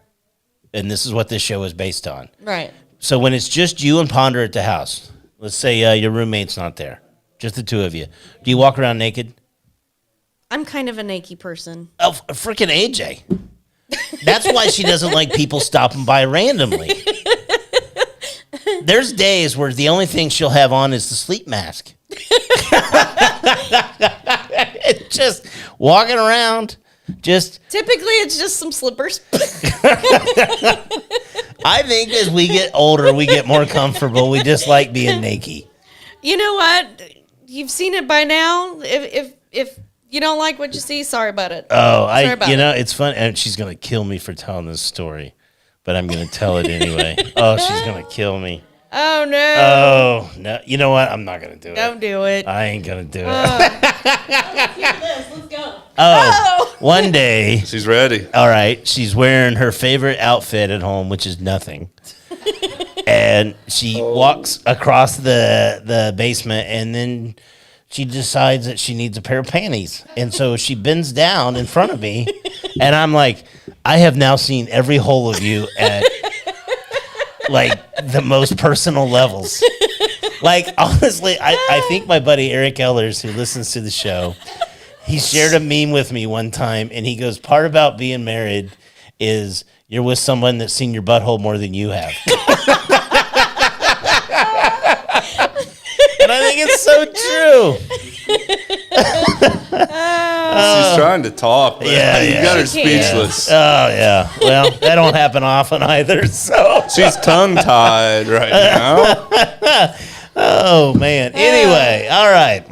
And this is what this show is based on. Right. So when it's just you and Ponder at the house, let's say your roommate's not there, just the two of you. Do you walk around naked? I'm kind of a naked person. Oh, freaking AJ. That's why she doesn't like people stopping by randomly. There's days where the only thing she'll have on is the sleep mask. It's just walking around. Typically, it's just some slippers. I think as we get older, we get more comfortable. We just like being naked. You know what? You've seen it by now. If you don't like what you see, sorry about it. Oh, Sorry about it. it's fun. And she's going to kill me for telling this story, but I'm going to tell it anyway. Oh, she's going to kill me. Oh no! Oh, no. You know what? I'm not going to do it. Don't do it. I ain't going to do it. Let's go. Oh, one day, She's ready. all right, she's wearing her favorite outfit at home, which is nothing. And she walks across the basement, and then she decides that she needs a pair of panties. And so she bends down in front of me, and I'm like, I have now seen every hole of you at like the most personal levels. Like, honestly, I think my buddy Eric Ellers, who listens to the show, he shared a meme with me one time, and he goes, part about being married is you're with someone that's seen your butthole more than you have. And I think it's so true. She's trying to talk, but Yeah, you yeah. got her She can't. speechless. Oh, yeah. Well, that don't happen often either, so. She's tongue-tied right now. Oh, man. Anyway, all right.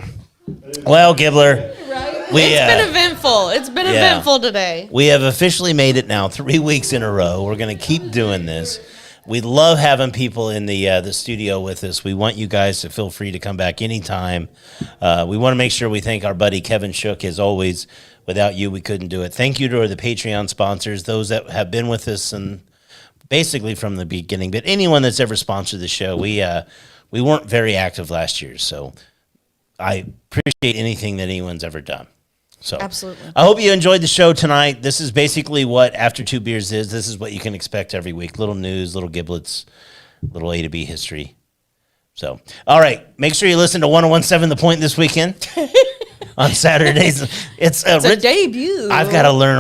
Well, Gibbler, It's been eventful. It's been Yeah. eventful today. we have officially made it now 3 weeks in a row. We're going to keep doing this. We love having people in the studio with us. We want you guys to feel free to come back anytime. We want to make sure we thank our buddy Kevin Shook, as always. Without you, we couldn't do it. Thank you to the Patreon sponsors, those that have been with us and basically from the beginning. But anyone that's ever sponsored the show, we weren't very active last year, so I appreciate anything that anyone's ever done. So Absolutely. I hope you enjoyed the show tonight. This is basically what After Two Beers is. This is what you can expect every week. Little news, little giblets, little A to B history. So, all right. Make sure you listen to 101.7 The Point this weekend on Saturdays. It's It's a debut. I've got to learn